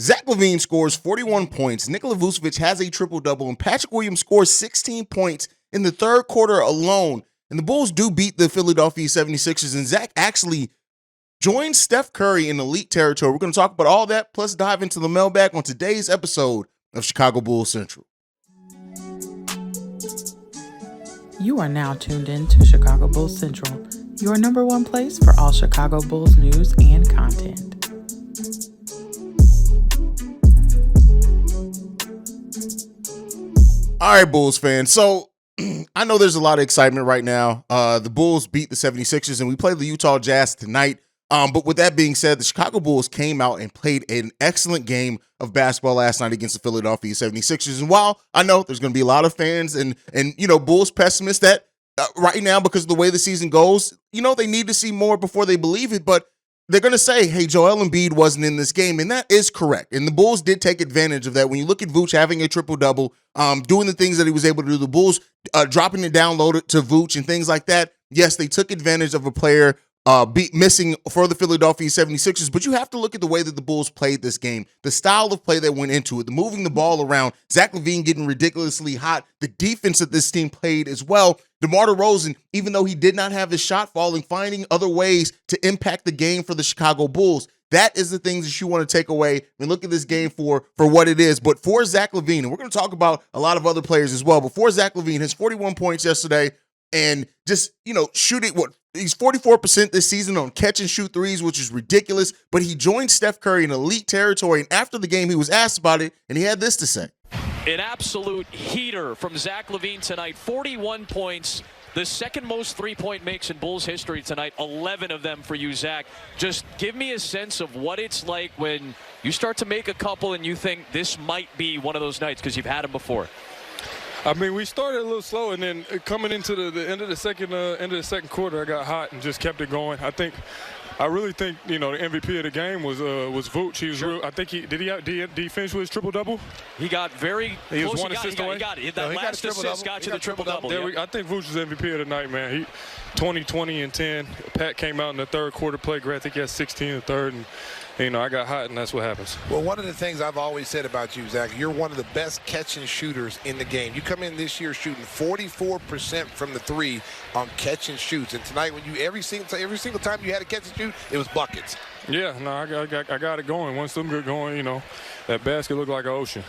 Zach LaVine scores 41 points. Nikola Vucevic has a triple-double, and Patrick Williams scores 16 points in the third quarter alone. And the Bulls do beat the Philadelphia 76ers, and Zach actually joins Steph Curry in elite territory. We're going to talk about all that, plus dive into the mailbag on today's episode of Chicago Bulls Central. You are now tuned in to Chicago Bulls Central, your number one place for all Chicago Bulls news and content. All right, Bulls fans. So I know there's a lot of excitement right now. The Bulls beat the 76ers, and we play the Utah Jazz tonight. But with that being said, the Chicago Bulls came out and played an excellent game of basketball last night against the Philadelphia 76ers. And while I know there's going to be a lot of fans and Bulls pessimists that right now, because of the way the season goes, they need to see more before they believe it. But they're going to say, hey, Joel Embiid wasn't in this game. And that is correct. And the Bulls did take advantage of that. When you look at Vooch having a triple-double, doing the things that he was able to do, the Bulls dropping it down low to Vooch and things like that. Yes, they took advantage of a player missing for the Philadelphia 76ers, but you have to look at the way that the Bulls played this game, the style of play that went into it, the moving the ball around, Zach LaVine getting ridiculously hot, the defense that this team played as well. DeMar DeRozan, even though he did not have his shot falling, finding other ways to impact the game for the Chicago Bulls. That is the things that you want to take away and look at this game for what it is. But for Zach LaVine, and we're going to talk about a lot of other players as well, but for Zach LaVine, his 41 points yesterday, and just, shooting he's 44% this season on catch and shoot threes, which is ridiculous. But he joined Steph Curry in elite territory. And after the game, he was asked about it, and he had this to say. An absolute heater from Zach LaVine tonight. 41 points, the second most three-point makes in Bulls history tonight. 11 of them for you, Zach. Just give me a sense of what it's like when you start to make a couple and you think this might be one of those nights because you've had them before. I mean, we started a little slow, and then coming into the end of the second quarter, I got hot and just kept it going. I really think the MVP of the game was Vooch. He was real. I think did he finish with his triple double? He got very he close. Was one assist away. He got it. That last assist got you the triple double. I think Vooch was MVP of the night, man. He 20 and 10. Pat came out in the third quarter, played great. I think he had 16 in the third, and I got hot, and that's what happens. Well, one of the things I've always said about you, Zach, you're one of the best catch-and shooters in the game. You come in this year shooting 44% from the three on catch and shoots, and tonight, when every single time you had a catch and shoot, it was buckets. Yeah, no, I got it going. Once them get going, that basket looked like an ocean.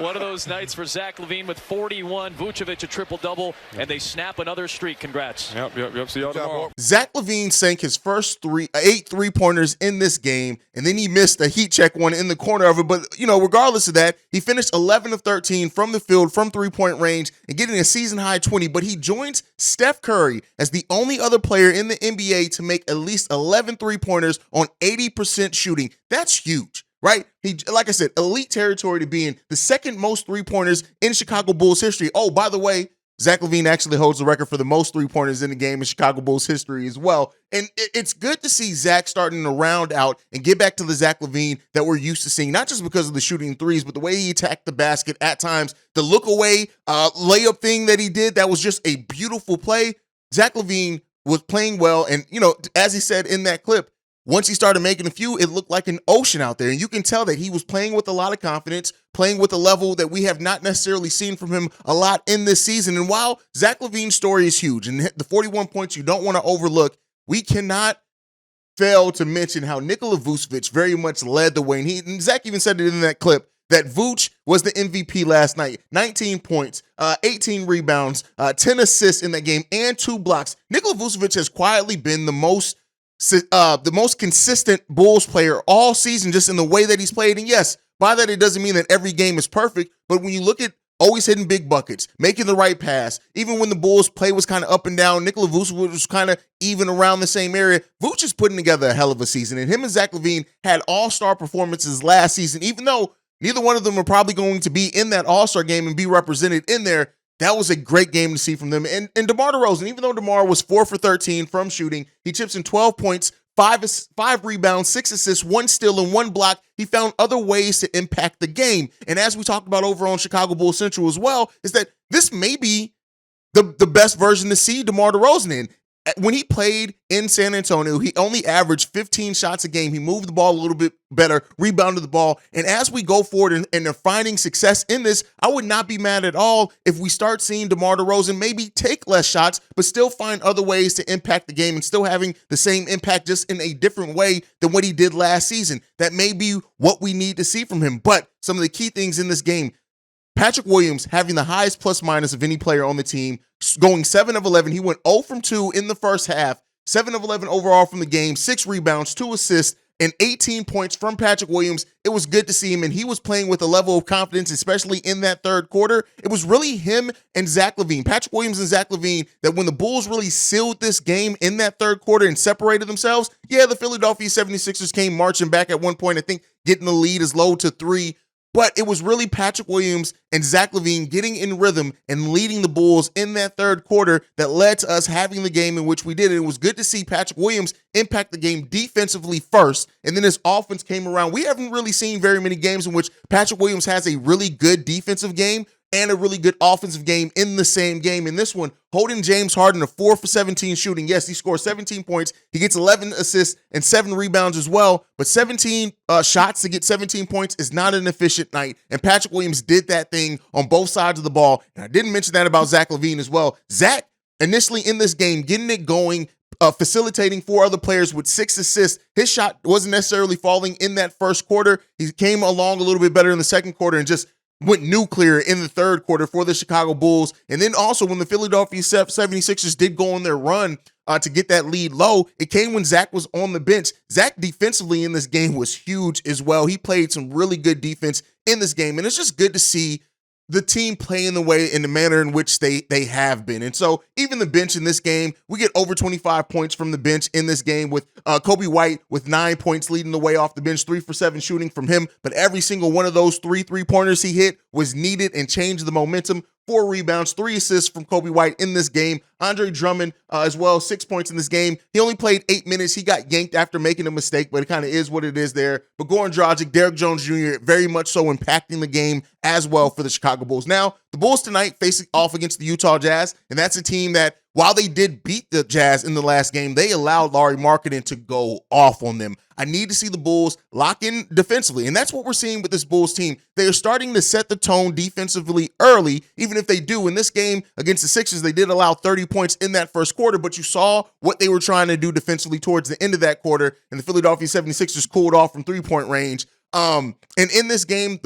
One of those nights for Zach LaVine with 41, Vucevic a triple-double, and they snap another streak. Congrats. Yep. See y'all tomorrow. Zach LaVine sank his first 8 three-pointers in this game, and then he missed a heat check one in the corner of it. But, regardless of that, he finished 11 of 13 from the field, from three-point range, and getting a season-high 20. But he joins Steph Curry as the only other player in the NBA to make at least 11 three-pointers on 80% shooting. That's huge, right? He, like I said, elite territory to be in, the second most three-pointers in Chicago Bulls history. Oh, by the way, Zach LaVine actually holds the record for the most three-pointers in the game in Chicago Bulls history as well. And it's good to see Zach starting to round out and get back to the Zach LaVine that we're used to seeing, not just because of the shooting threes, but the way he attacked the basket at times, the look-away layup thing that he did, that was just a beautiful play. Zach LaVine was playing well, and, as he said in that clip, once he started making a few, it looked like an ocean out there. And you can tell that he was playing with a lot of confidence, playing with a level that we have not necessarily seen from him a lot in this season. And while Zach LaVine's story is huge, and the 41 points you don't want to overlook, we cannot fail to mention how Nikola Vucevic very much led the way. And Zach even said it in that clip, that Vooch was the MVP last night. 19 points, 18 rebounds, 10 assists in that game, and 2 blocks. Nikola Vucevic has quietly been the most consistent Bulls player all season, just in the way that he's played. And yes, by that, it doesn't mean that every game is perfect, but when you look at always hitting big buckets, making the right pass, even when the Bulls play was kind of up and down, Nikola Vucevic was kind of even around the same area. Vooch is putting together a hell of a season, and him and Zach LaVine had all-star performances last season, even though neither one of them are probably going to be in that all-star game and be represented in there. That was a great game to see from them. And DeMar DeRozan, even though DeMar was 4 for 13 from shooting, he chips in 12 points, 5 rebounds, 6 assists, 1 steal, and 1 block. He found other ways to impact the game. And as we talked about over on Chicago Bulls Central as well, is that this may be the best version to see DeMar DeRozan in. when he played in San Antonio, he only averaged 15 shots a game. He moved the ball a little bit better, rebounded the ball. And as we go forward and are finding success in this, I would not be mad at all if we start seeing DeMar DeRozan maybe take less shots, but still find other ways to impact the game and still having the same impact just in a different way than what he did last season. That may be what we need to see from him. But some of the key things in this game, Patrick Williams having the highest plus minus of any player on the team, going 7 of 11. He went 0 from 2 in the first half, 7 of 11 overall from the game, 6 rebounds, 2 assists, and 18 points from Patrick Williams. It was good to see him, and he was playing with a level of confidence, especially in that third quarter. It was really him and Zach LaVine, Patrick Williams and Zach LaVine, that when the Bulls really sealed this game in that third quarter and separated themselves, yeah, the Philadelphia 76ers came marching back at one point, I think getting the lead as low to 3. But it was really Patrick Williams and Zach LaVine getting in rhythm and leading the Bulls in that third quarter that led to us having the game in which we did. And it was good to see Patrick Williams impact the game defensively first, and then his offense came around. We haven't really seen very many games in which Patrick Williams has a really good defensive game and a really good offensive game in the same game. In this one, holding James Harden to 4 for 17 shooting. Yes, he scores 17 points. He gets 11 assists and 7 rebounds as well. But 17 shots to get 17 points is not an efficient night. And Patrick Williams did that thing on both sides of the ball. And I didn't mention that about Zach LaVine as well. Zach, initially in this game, getting it going, facilitating 4 other players with 6 assists. His shot wasn't necessarily falling in that first quarter. He came along a little bit better in the second quarter and just went nuclear in the third quarter for the Chicago Bulls. And then also when the Philadelphia 76ers did go on their run to get that lead low, it came when Zach was on the bench. Zach defensively in this game was huge as well. He played some really good defense in this game. And it's just good to see the team playing the way in the manner in which they have been. And so even the bench in this game, we get over 25 points from the bench in this game with Kobe White with 9 points leading the way off the bench, 3 for 7 shooting from him. But every single one of those 3 3-pointers he hit was needed and changed the momentum. 4 rebounds, 3 assists from Kobe White in this game. Andre Drummond as well, 6 points in this game. He only played 8 minutes. He got yanked after making a mistake, but it kind of is what it is there. But Goran Dragic, Derrick Jones Jr. very much so impacting the game as well for the Chicago Bulls. Now, the Bulls tonight facing off against the Utah Jazz, and that's a team that, while they did beat the Jazz in the last game, they allowed Lauri Markkanen to go off on them. I need to see the Bulls lock in defensively, and that's what we're seeing with this Bulls team. They are starting to set the tone defensively early, even if they do. In this game against the Sixers, they did allow 30 points in that first quarter, but you saw what they were trying to do defensively towards the end of that quarter, and the Philadelphia 76ers cooled off from three-point range. And in this game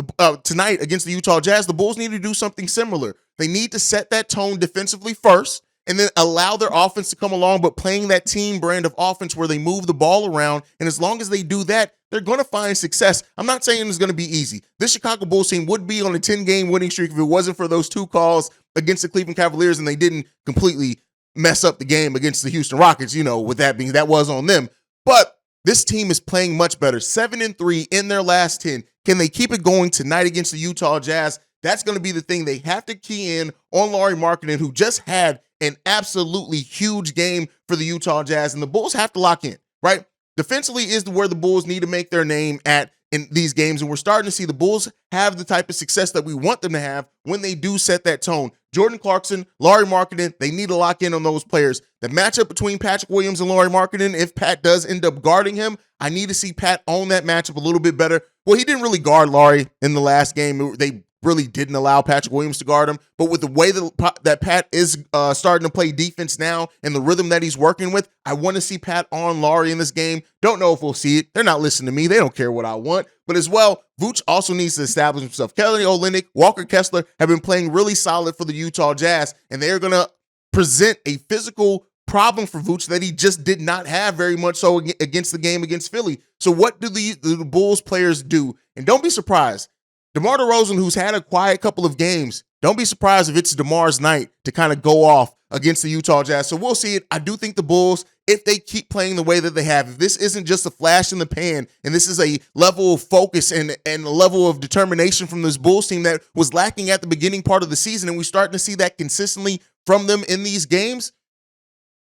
tonight against the Utah Jazz, the Bulls need to do something similar. They need to set that tone defensively first, and then allow their offense to come along, but playing that team brand of offense where they move the ball around. And as long as they do that, they're going to find success. I'm not saying it's going to be easy. This Chicago Bulls team would be on a 10-game winning streak if it wasn't for those 2 calls against the Cleveland Cavaliers, and they didn't completely mess up the game against the Houston Rockets. With that being, that was on them. But this team is playing much better. 7-3 in their last 10. Can they keep it going tonight against the Utah Jazz? That's going to be the thing. They have to key in on Lauri Markkanen, who just had an absolutely huge game for the Utah Jazz, and the Bulls have to lock in, right? Defensively is where the Bulls need to make their name at in these games, and we're starting to see the Bulls have the type of success that we want them to have when they do set that tone. Jordan Clarkson, Lauri Markkanen, they need to lock in on those players. The matchup between Patrick Williams and Lauri Markkanen, if Pat does end up guarding him, I need to see Pat own that matchup a little bit better. Well, he didn't really guard Lauri in the last game. They really didn't allow Patrick Williams to guard him. But with the way that Pat is starting to play defense now and the rhythm that he's working with, I want to see Pat on Lauri in this game. Don't know if we'll see it. They're not listening to me. They don't care what I want. But as well, Vooch also needs to establish himself. Kelly Olynyk, Walker Kessler have been playing really solid for the Utah Jazz, and they're going to present a physical problem for Vooch that he just did not have very much so against the game against Philly. So what do the Bulls players do? And don't be surprised. DeMar DeRozan, who's had a quiet couple of games, don't be surprised if it's DeMar's night to kind of go off against the Utah Jazz. So we'll see it. I do think the Bulls, if they keep playing the way that they have, if this isn't just a flash in the pan, and this is a level of focus and a level of determination from this Bulls team that was lacking at the beginning part of the season, and we're starting to see that consistently from them in these games,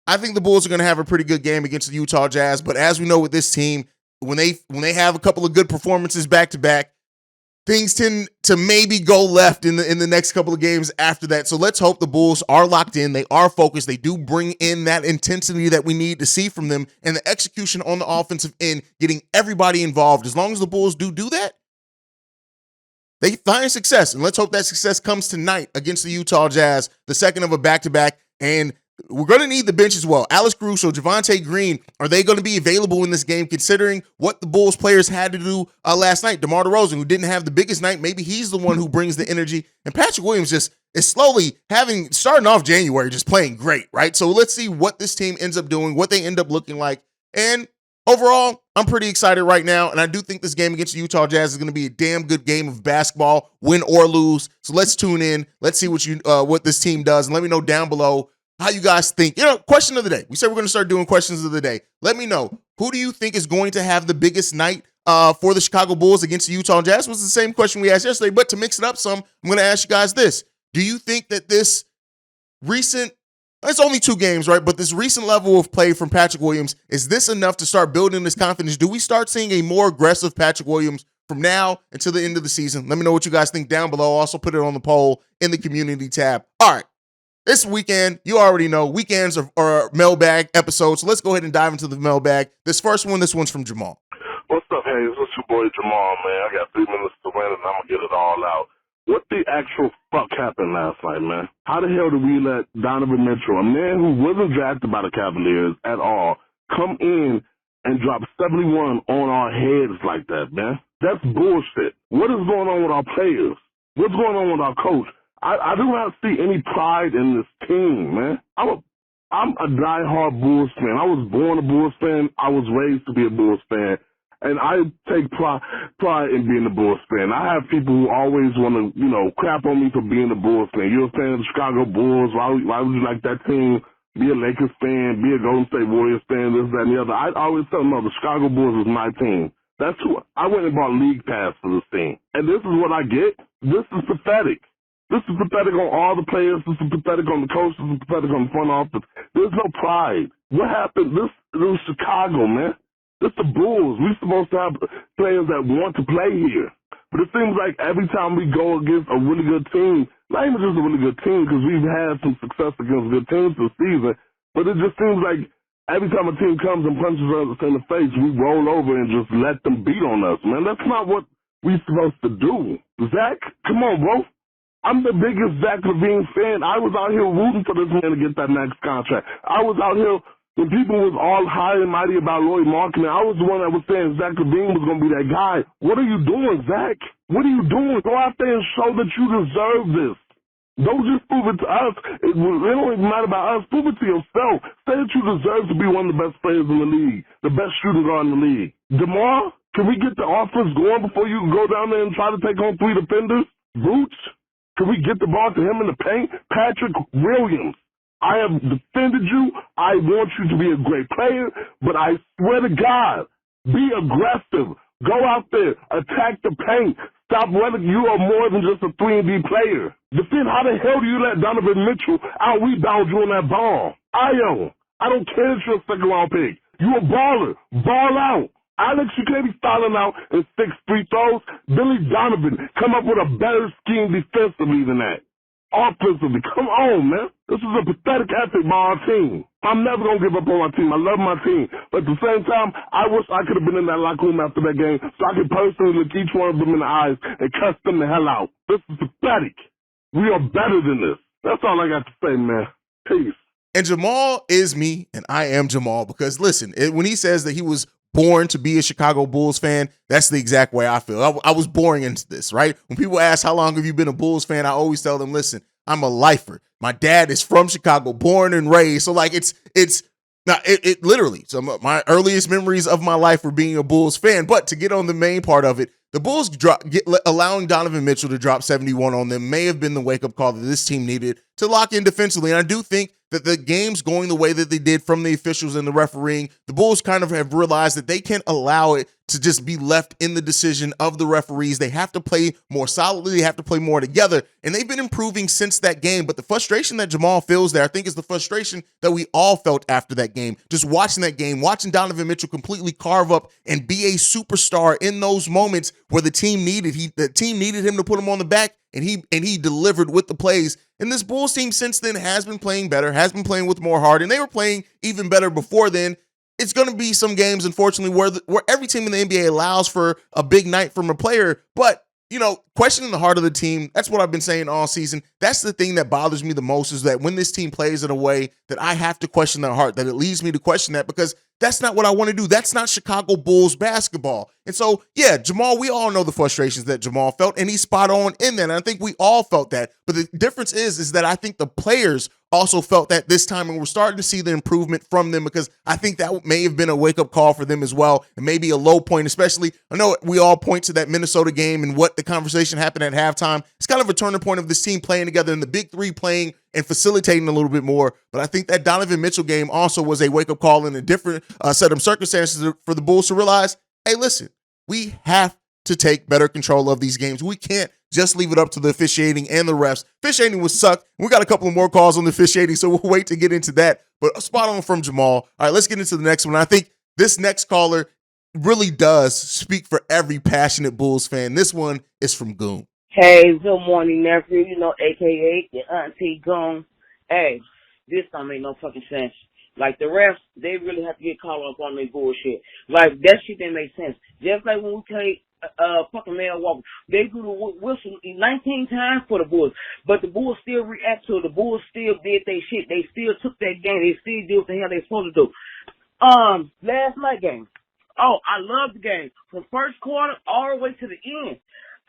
I think the Bulls are going to have a pretty good game against the Utah Jazz. But as we know with this team, when they have a couple of good performances back-to-back, things tend to maybe go left in the next couple of games after that. So let's hope the Bulls are locked in. They are focused. They do bring in that intensity that we need to see from them, and the execution on the offensive end, getting everybody involved. As long as the Bulls do that, they find success. And let's hope that success comes tonight against the Utah Jazz, the second of a back-to-back. And we're going to need the bench as well. Alex Caruso, Javonte Green, are they going to be available in this game considering what the Bulls players had to do last night? DeMar DeRozan, who didn't have the biggest night, maybe he's the one who brings the energy. And Patrick Williams just is slowly starting off January, just playing great, right? So let's see what this team ends up doing, what they end up looking like. And overall, I'm pretty excited right now. And I do think this game against the Utah Jazz is going to be a damn good game of basketball, win or lose. So let's tune in. Let's see what this team does. And let me know down below how you guys think. Question of the day. We said we're going to start doing questions of the day. Let me know, who do you think is going to have the biggest night for the Chicago Bulls against the Utah Jazz? Was the same question we asked yesterday, but to mix it up some, I'm going to ask you guys this. Do you think that this recent, it's only 2 games, right? But this recent level of play from Patrick Williams, is this enough to start building this confidence? Do we start seeing a more aggressive Patrick Williams from now until the end of the season? Let me know what you guys think down below. Also put it on the poll in the community tab. All right. This weekend, you already know, weekends are mailbag episodes. So let's go ahead and dive into the mailbag. This one's from Jamal. What's up, Hayes? It's your boy Jamal, man. I got 3 minutes to win, and I'm going to get it all out. What the actual fuck happened last night, man? How the hell did we let Donovan Mitchell, a man who wasn't drafted by the Cavaliers at all, come in and drop 71 on our heads like that, man? That's bullshit. What is going on with our players? What's going on with our coach? I do not see any pride in this team, man. I'm a diehard Bulls fan. I was born a Bulls fan. I was raised to be a Bulls fan. And I take pride in being a Bulls fan. I have people who always want to, crap on me for being a Bulls fan. You're a fan of the Chicago Bulls. Why would you like that team? Be a Lakers fan. Be a Golden State Warriors fan, this, that, and the other. I always tell them, no, the Chicago Bulls is my team. That's who I went and bought league pass for this team. And this is what I get. This is pathetic. This is pathetic on all the players. This is pathetic on the coach. This is pathetic on the front office. There's no pride. What happened? This is Chicago, man. This the Bulls. We're supposed to have players that want to play here. But it seems like every time we go against a really good team, not even just a really good team, because we've had some success against good teams this season, but it just seems like every time a team comes and punches us in the face, we roll over and just let them beat on us, man. That's not what we're supposed to do. Zach, come on, bro. I'm the biggest Zach LaVine fan. I was out here rooting for this man to get that max contract. I was out here when people was all high and mighty about Lloyd Marketing. I was the one that was saying Zach LaVine was going to be that guy. What are you doing, Zach? What are you doing? Go out there and show that you deserve this. Don't just prove it to us. It don't even matter about us. Prove it to yourself. Say that you deserve to be one of the best players in the league, the best shooters on the league. DeMar, can we get the offense going before you go down there and try to take on 3 defenders? Boots? Can we get the ball to him in the paint? Patrick Williams, I have defended you. I want you to be a great player, but I swear to God, be aggressive. Go out there, attack the paint. Stop running. You are more than just a 3-and-D player. Defend. How the hell do you let Donovan Mitchell out-rebound you on that ball? I don't care if you're a second-round pick. You a baller. Ball out. Alex, you can't be fouling out in 6 free throws. Billy Donovan, come up with a better scheme defensively than that. Offensively, come on, man. This is a pathetic effort by our team. I'm never going to give up on my team. I love my team. But at the same time, I wish I could have been in that locker room after that game so I could personally look each one of them in the eyes and cuss them the hell out. This is pathetic. We are better than this. That's all I got to say, man. Peace. And Jamal is me, and I am Jamal, because listen, when he says that he was born to be a Chicago Bulls fan, that's the exact way I feel. I was born into this, right? When people ask how long have you been a Bulls fan, I always tell them, listen, I'm a lifer. My dad is from Chicago, born and raised. So like it literally, so my earliest memories of my life were being a Bulls fan. But to get on the main part of it, the Bulls allowing Donovan Mitchell to drop 71 on them may have been the wake-up call that this team needed to lock in defensively. And I do think that the games going the way that they did from the officials and the refereeing, the Bulls kind of have realized that they can't allow it to just be left in the decision of the referees. They have to play more solidly. They have to play more together. And they've been improving since that game. But the frustration that Jamal feels there, I think, is the frustration that we all felt after that game. Just watching that game, watching Donovan Mitchell completely carve up and be a superstar in those moments where the team needed him to put him on the back, and he delivered with the plays. And this Bulls team since then has been playing better, has been playing with more heart, and they were playing even better before then. It's going to be some games, unfortunately, where every team in the NBA allows for a big night from a player. But, questioning the heart of the team, that's what I've been saying all season. That's the thing that bothers me the most, is that when this team plays in a way that I have to question their heart, that it leads me to question that, because that's not what I want to do. That's not Chicago Bulls basketball. And so, yeah, Jamal, we all know the frustrations that Jamal felt, and he's spot on in that. And I think we all felt that. But the difference is that I think the players also felt that this time, and we're starting to see the improvement from them, because I think that may have been a wake-up call for them as well, and maybe a low point, especially. I know we all point to that Minnesota game and what the conversation happened at halftime. It's kind of a turning point of this team playing together and the big three playing and facilitating a little bit more. But I think that Donovan Mitchell game also was a wake-up call in a different set of circumstances for the Bulls to realize, hey, listen, we have to take better control of these games. We can't just leave it up to the officiating and the refs. Officiating was sucked. We got a couple of more calls on the officiating, so we'll wait to get into that. But spot on from Jamal. All right, let's get into the next one. I think this next caller really does speak for every passionate Bulls fan. This one is from Goon. Hey, good morning, nephew. AKA your auntie Goon. Hey, this don't make no fucking sense. Like, the refs, they really have to get caught up on their bullshit. Like, that shit didn't make sense. Just like when we played fucking Milwaukee, they do the whistle 19 times for the Bulls, but the Bulls still react to it. The Bulls still did their shit. They still took that game. They still did what the hell they supposed to do. Last night game. Oh, I love the game. From first quarter all the way to the end.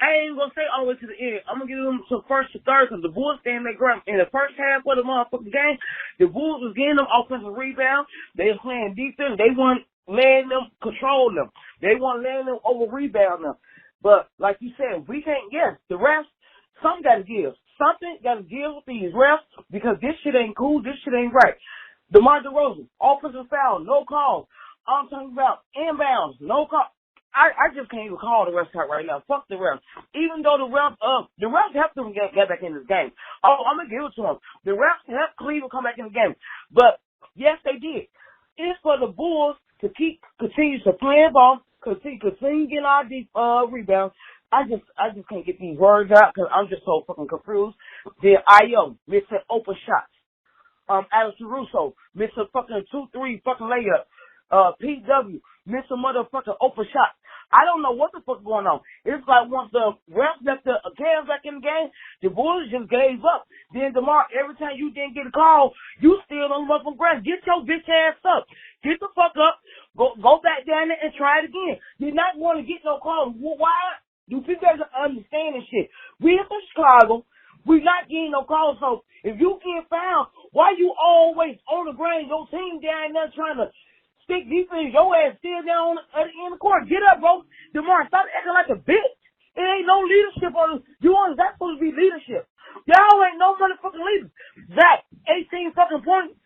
I ain't gonna say all the way to the end. I'm gonna give them some first to third, because the Bulls stand their ground. In the first half of the motherfucking game, the Bulls was getting them offensive rebounds. They was playing defense. They weren't letting them control them. They weren't letting them over rebound them. But like you said, we can't. Yes, the refs, something got to give. Something got to give with these refs, because this shit ain't cool. This shit ain't right. DeMar DeRozan, offensive foul, no call. I'm talking about inbounds, no call. I just can't even call the refs out right now. Fuck the refs. Even though the refs helped them get back in this game. Oh, I'm going to give it to them. The refs helped Cleveland come back in the game. But, yes, they did. It's for the Bulls to continue to play ball, continue getting our rebounds. I just can't get these words out, because I'm just so fucking confused. Then Io missing open shots. Alex Caruso missing fucking 2-3 fucking layup. PW missing motherfucking open shots. I don't know what the fuck going on. It's like once the refs left the Cavs back in the game, the Bulls just gave up. Then DeMar, every time you didn't get a call, you still on the motherfucking ground. Get your bitch ass up. Get the fuck up. Go back down there and try it again. You're not going to get no call. Why? Do people guys understand this shit? We in Chicago. We not getting no calls. So if you get found, why you always on the ground? Your team down there trying to stick defense, your ass still down at the end of the court. Get up, bro. DeMar, stop acting like a bitch. It ain't no leadership on this. That's supposed to be leadership. Y'all ain't no motherfucking leaders. Zach, 18 fucking points.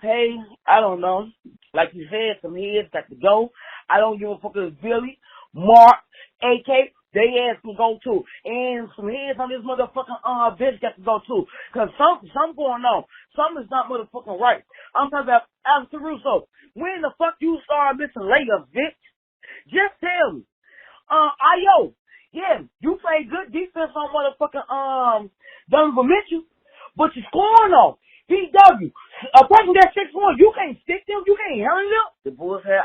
Hey, I don't know. Like you said, some heads got to go. I don't give a fuck if Billy, Mark, AK, they ass can go too. And some heads on this motherfucking bitch got to go too. Cause something going on. Something is not motherfucking right. I'm talking about Alex Caruso. When the fuck you start missing layups, bitch? Just tell me. Io, yeah, you play good defense on motherfucking Donovan Mitchell, but you're scoring on PW. A person that's 6'1", you can't stick them, you can't hurry them. The Bulls had,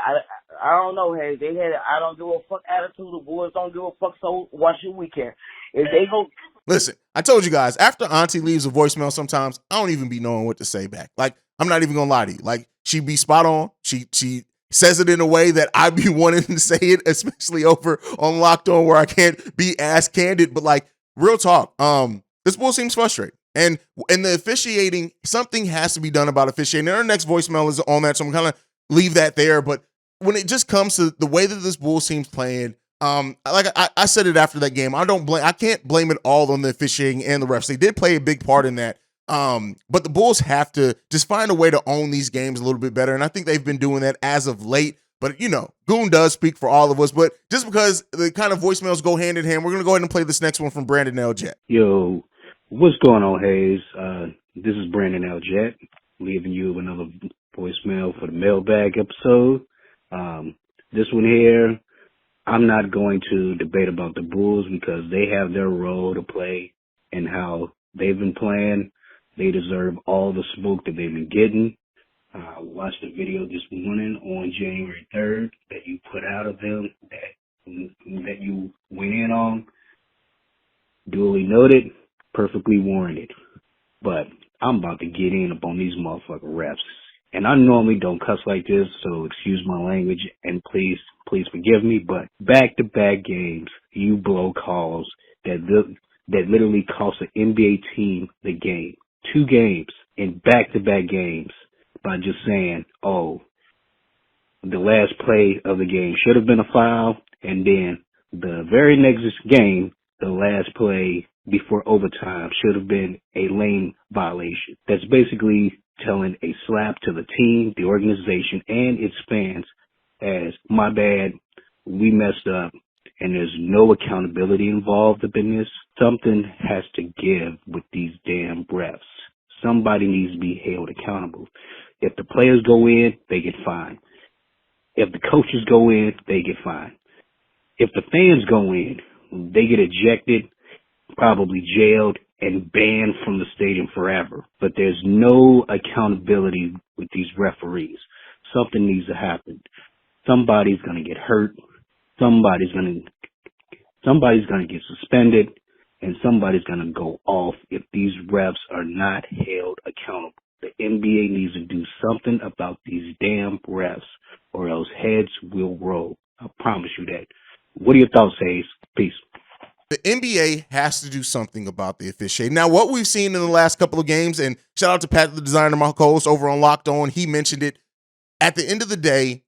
I don't know, hey, they had I don't give a fuck attitude. The Bulls don't give a fuck, so why should we care? If they go. Listen, I told you guys, after Auntie leaves a voicemail sometimes, I don't even be knowing what to say back. Like, I'm not even gonna lie to you. Like, she be spot on. She says it in a way that I be wanting to say it, especially over on Locked On, where I can't be as candid. But like, real talk, this Bull seems frustrating. And in the officiating, something has to be done about officiating. And our next voicemail is on that, so I'm kind of leave that there. But when it just comes to the way that this Bulls team's playing, like I said it after that game, I can't blame it all on the officiating and the refs. They did play a big part in that. But the Bulls have to just find a way to own these games a little bit better. And I think they've been doing that as of late. But, Goon does speak for all of us. But just because the kind of voicemails go hand in hand, we're going to go ahead and play this next one from Brandon L. Jet. Yo, what's going on, Hayes? This is Brandon L. Jet, leaving you another voicemail for the Mailbag episode. This one here, I'm not going to debate about the Bulls because they have their role to play and how they've been playing. They deserve all the smoke that they've been getting. I watched the video this morning on January 3rd that you put out of them, that you went in on. Duly noted, perfectly warranted. But I'm about to get in up on these motherfucking refs. And I normally don't cuss like this, so excuse my language and please forgive me. But back-to-back games, you blow calls that literally cost an NBA team the game. 2 games in back-to-back games by just saying, oh, the last play of the game should have been a foul, and then the very next game, the last play before overtime should have been a lane violation. That's basically telling a slap to the team, the organization, and its fans as, my bad, we messed up, and there's no accountability involved up in this. Something has to give with these damn refs. Somebody needs to be held accountable. If the players go in, they get fined. If the coaches go in, they get fined. If the fans go in, they get ejected, probably jailed, and banned from the stadium forever. But there's no accountability with these referees. Something needs to happen. Somebody's going to get hurt. Somebody's going to get suspended, and somebody's going to go off if these refs are not held accountable. The NBA needs to do something about these damn refs, or else heads will roll. I promise you that. What are your thoughts, Hayes? Peace. The NBA has to do something about the officiating. Now, what we've seen in the last couple of games, and shout out to Pat, the designer, my co-host over on Locked On, he mentioned it. At the end of the day,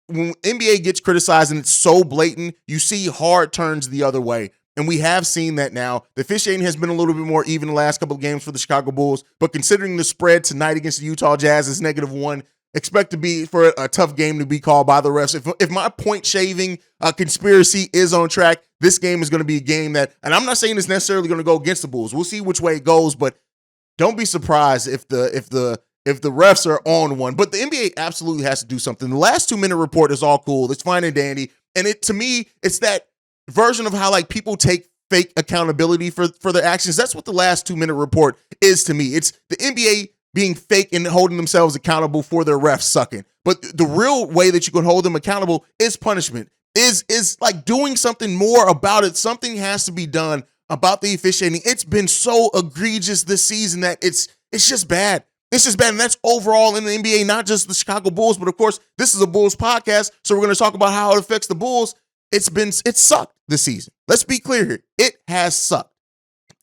when NBA gets criticized and it's so blatant, you see hard turns the other way. And we have seen that now. The officiating has been a little bit more even the last couple of games for the Chicago Bulls, but considering the spread tonight against the Utah Jazz is -1, expect to be for a tough game to be called by the refs. If my point shaving conspiracy is on track, this game is going to be a game that, and I'm not saying it's necessarily going to go against the Bulls. We'll see which way it goes, but don't be surprised if the refs are on one. But the NBA absolutely has to do something. The last 2-minute report is all cool. It's fine and dandy. And to me, it's that version of how like people take fake accountability for their actions. That's what the last 2-minute report is to me. It's the NBA being fake and holding themselves accountable for their refs sucking. But the real way that you can hold them accountable is punishment, is like doing something more about it. Something has to be done about the officiating. It's been so egregious this season that it's just bad. It's just bad, and that's overall in the NBA, not just the Chicago Bulls, but of course, this is a Bulls podcast, so we're going to talk about how it affects the Bulls. It's sucked this season. Let's be clear here. It has sucked.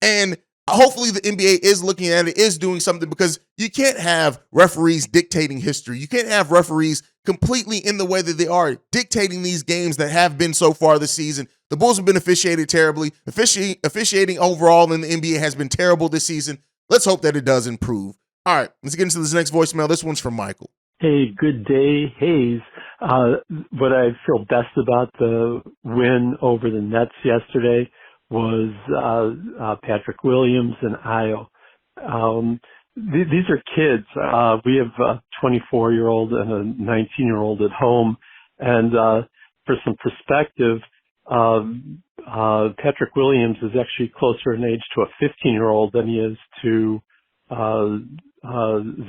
And hopefully the NBA is looking at it, is doing something, because you can't have referees dictating history. You can't have referees completely in the way that they are dictating these games that have been so far this season. The Bulls have been officiated terribly. Officiating overall in the NBA has been terrible this season. Let's hope that it does improve. All right, let's get into this next voicemail. This one's from Michael. Hey, good day, Hayes. What I feel best about the win over the Nets yesterday was Patrick Williams and Io. These are kids. We have a 24-year-old and a 19-year-old at home. And for some perspective, Patrick Williams is actually closer in age to a 15-year-old than he is to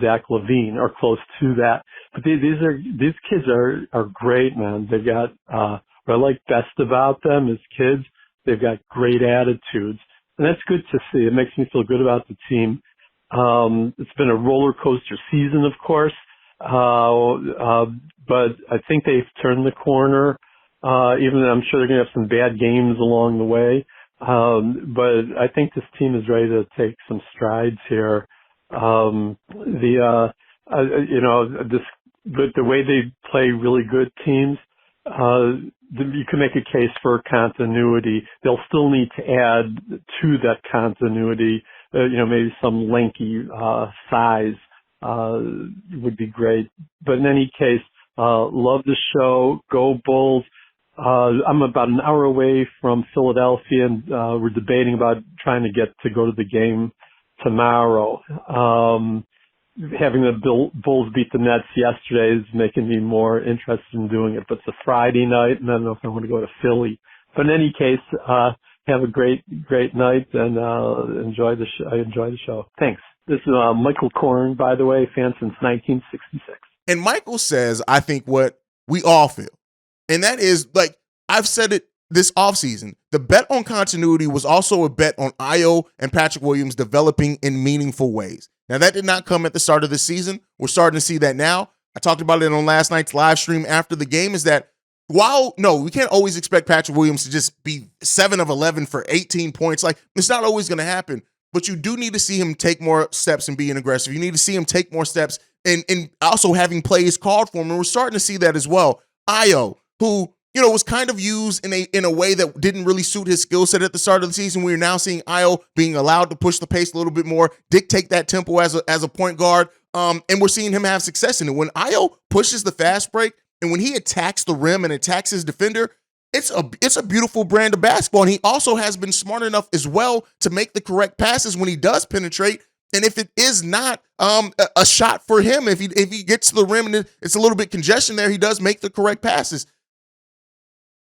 Zach LaVine, or close to that. But these kids are great, man. They've got what I like best about them is kids. They've got great attitudes, and that's good to see. It makes me feel good about the team. It's been a roller coaster season, of course, but I think they've turned the corner. Even though I'm sure they're going to have some bad games along the way. But I think this team is ready to take some strides here. The way they play really good teams, you can make a case for continuity. They'll still need to add to that continuity. Maybe some lanky size would be great. But in any case, Love the show. Go Bulls. I'm about an hour away from Philadelphia, and we're debating about trying to get to go to the game tomorrow. Having the Bulls beat the Nets yesterday is making me more interested in doing it, but it's a Friday night, and I don't know if I want to go to Philly. But in any case, have a great night, and enjoy the show. I enjoy the show. Thanks. This is Michael Korn, by the way, fan since 1966. And Michael says, I think what we all feel. And that is, like, I've said it this offseason. The bet on continuity was also a bet on Ayo and Patrick Williams developing in meaningful ways. Now, that did not come at the start of the season. We're starting to see that now. I talked about it on last night's live stream after the game, is that we can't always expect Patrick Williams to just be 7 of 11 for 18 points. Like, it's not always going to happen. But you do need to see him take more steps and being aggressive. You need to see him take more steps and also having plays called for him. And we're starting to see that as well. Ayo, who, was kind of used in a way that didn't really suit his skill set at the start of the season. We're now seeing Ayo being allowed to push the pace a little bit more, dictate that tempo as a point guard, and we're seeing him have success in it. When Ayo pushes the fast break and when he attacks the rim and attacks his defender, it's a beautiful brand of basketball. And he also has been smart enough as well to make the correct passes when he does penetrate. And if it is not a shot for him, if he gets to the rim and it's a little bit congestion there, he does make the correct passes.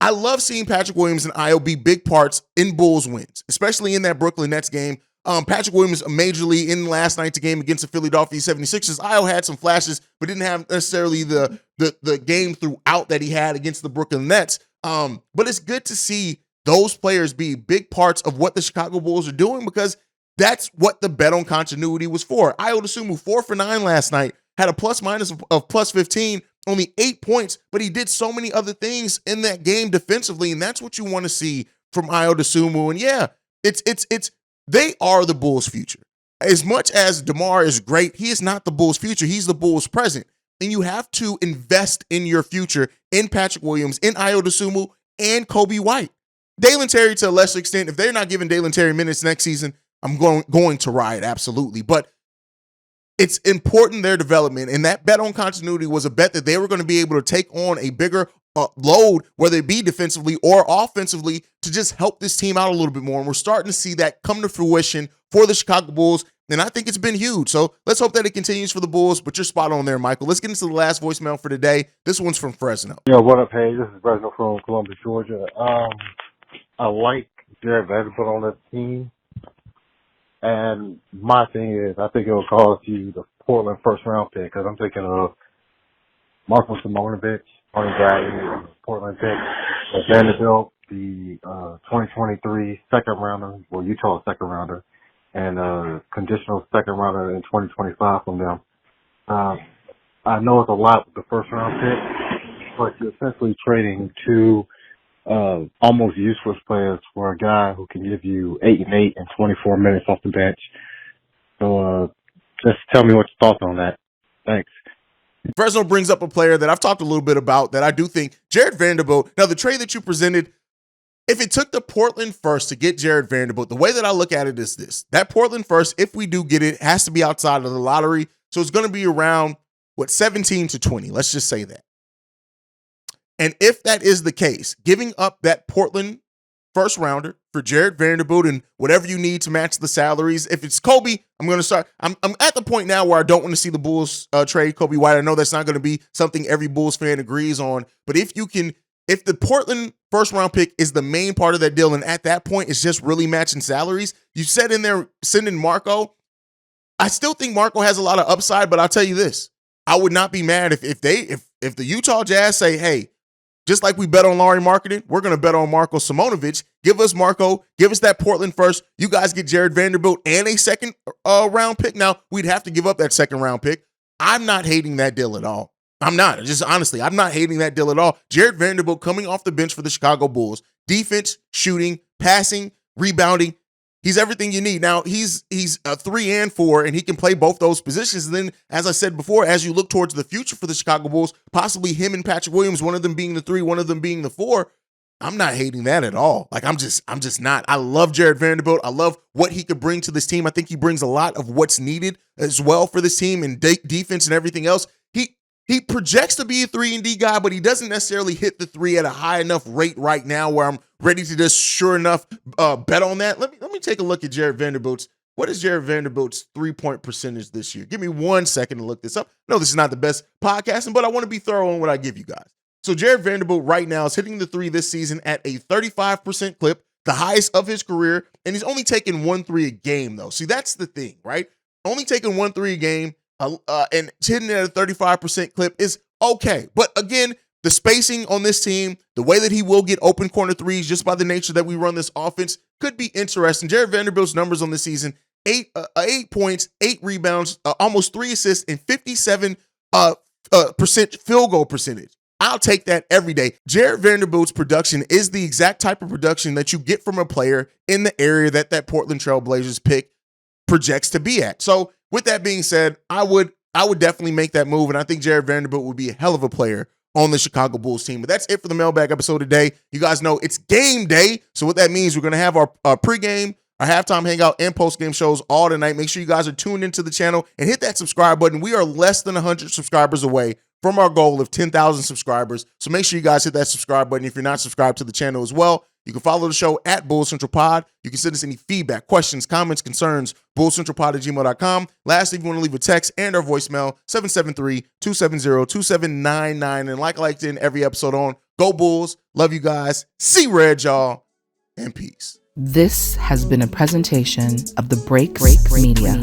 I love seeing Patrick Williams and Ayo be big parts in Bulls wins, especially in that Brooklyn Nets game. Patrick Williams majorly in last night's game against the Philadelphia 76ers. Ayo had some flashes, but didn't have necessarily the game throughout that he had against the Brooklyn Nets. But it's good to see those players be big parts of what the Chicago Bulls are doing, because that's what the bet on continuity was for. Ayo Dosunmu, 4 for 9 last night, had a plus minus of plus 15, only 8 points, but he did so many other things in that game defensively, and that's what you want to see from Ayo Dosunmu. And yeah, they are the Bulls' future. As much as DeMar is great, he is not the Bulls' future. He's the Bulls' present. And you have to invest in your future in Patrick Williams, in Ayo Dosunmu, and Kobe White. Dalen Terry, to a lesser extent, if they're not giving Dalen Terry minutes next season, I'm going to riot, absolutely. But it's important, their development, and that bet on continuity was a bet that they were going to be able to take on a bigger load, whether it be defensively or offensively, to just help this team out a little bit more. And we're starting to see that come to fruition for the Chicago Bulls, and I think it's been huge. So let's hope that it continues for the Bulls, but you're spot on there, Michael. Let's get into the last voicemail for today. This one's from Fresno. Yo, what up, hey? This is Fresno from Columbus, Georgia. I like Jared Vanderbilt on that team. And my thing is, I think it will cost you the Portland first-round pick, because I'm thinking of Marko Simonovic, Tony Bradley, Portland pick, Vanderbilt, the 2023 second-rounder, well, Utah second-rounder, and conditional second-rounder in 2025 from them. I know it's a lot with the first-round pick, but you're essentially trading two almost useless players for a guy who can give you 8 and 8 and 24 minutes off the bench. So just tell me what your thoughts on that. Thanks. Fresno brings up a player that I've talked a little bit about that I do think Jared Vanderbilt. Now, the trade that you presented, if it took the Portland first to get Jared Vanderbilt, the way that I look at it is this: that Portland first, if we do get it, has to be outside of the lottery. So it's going to be around 17 to 20. Let's just say that. And if that is the case, giving up that Portland first rounder for Jared Vanderbilt and whatever you need to match the salaries. If it's Kobe, I'm going to start. I'm at the point now where I don't want to see the Bulls trade Kobe White. I know that's not going to be something every Bulls fan agrees on, but if the Portland first round pick is the main part of that deal, and at that point it's just really matching salaries, you said in there sending Marco. I still think Marco has a lot of upside, but I'll tell you this: I would not be mad if the Utah Jazz say, hey, just like we bet on Lauri Markkanen, we're going to bet on Marko Simonovic. Give us Marco. Give us that Portland first. You guys get Jared Vanderbilt and a second round pick. Now, we'd have to give up that second round pick. I'm not hating that deal at all. I'm not. Just honestly, I'm not hating that deal at all. Jared Vanderbilt coming off the bench for the Chicago Bulls. Defense, shooting, passing, rebounding. He's everything you need. Now, he's a 3 and 4, and he can play both those positions. And then, as I said before, as you look towards the future for the Chicago Bulls, possibly him and Patrick Williams, one of them being the 3, one of them being the 4, I'm not hating that at all. Like, I'm just not. I love Jared Vanderbilt. I love what he could bring to this team. I think he brings a lot of what's needed as well for this team and defense and everything else. He projects to be a 3-and-D guy, but he doesn't necessarily hit the three at a high enough rate right now where I'm ready to just sure enough bet on that. Let me take a look at Jared Vanderbilt's. What is Jared Vanderbilt's 3-point percentage this year? Give me 1 second to look this up. No, this is not the best podcasting, but I want to be thorough in what I give you guys. So Jared Vanderbilt right now is hitting the three this season at a 35% clip, the highest of his career, and he's only taking 1 3 a game, though. See, that's the thing, right? Only taking 1 3 a game and hitting it at a 35% clip is okay. But again, the spacing on this team, the way that he will get open corner threes just by the nature that we run this offense could be interesting. Jared Vanderbilt's numbers on this season, 8 points, 8 rebounds, almost 3 assists, and 57% field goal percentage. I'll take that every day. Jared Vanderbilt's production is the exact type of production that you get from a player in the area that Portland Trail Blazers pick projects to be at. So with that being said, I would definitely make that move, and I think Jared Vanderbilt would be a hell of a player on the Chicago Bulls team. But that's it for the Mailbag episode today. You guys know it's game day, so what that means, we're going to have our pregame, our halftime hangout, and postgame shows all tonight. Make sure you guys are tuned into the channel and hit that subscribe button. We are less than 100 subscribers away from our goal of 10,000 subscribers. So make sure you guys hit that subscribe button if you're not subscribed to the channel as well. You can follow the show at Bulls Central Pod. You can send us any feedback, questions, comments, concerns, bullscentralpod@gmail.com. Lastly, if you want to leave a text and our voicemail, 773-270-2799. And like I like to end every episode on, go Bulls. Love you guys. See red, y'all. And peace. This has been a presentation of the Break Media.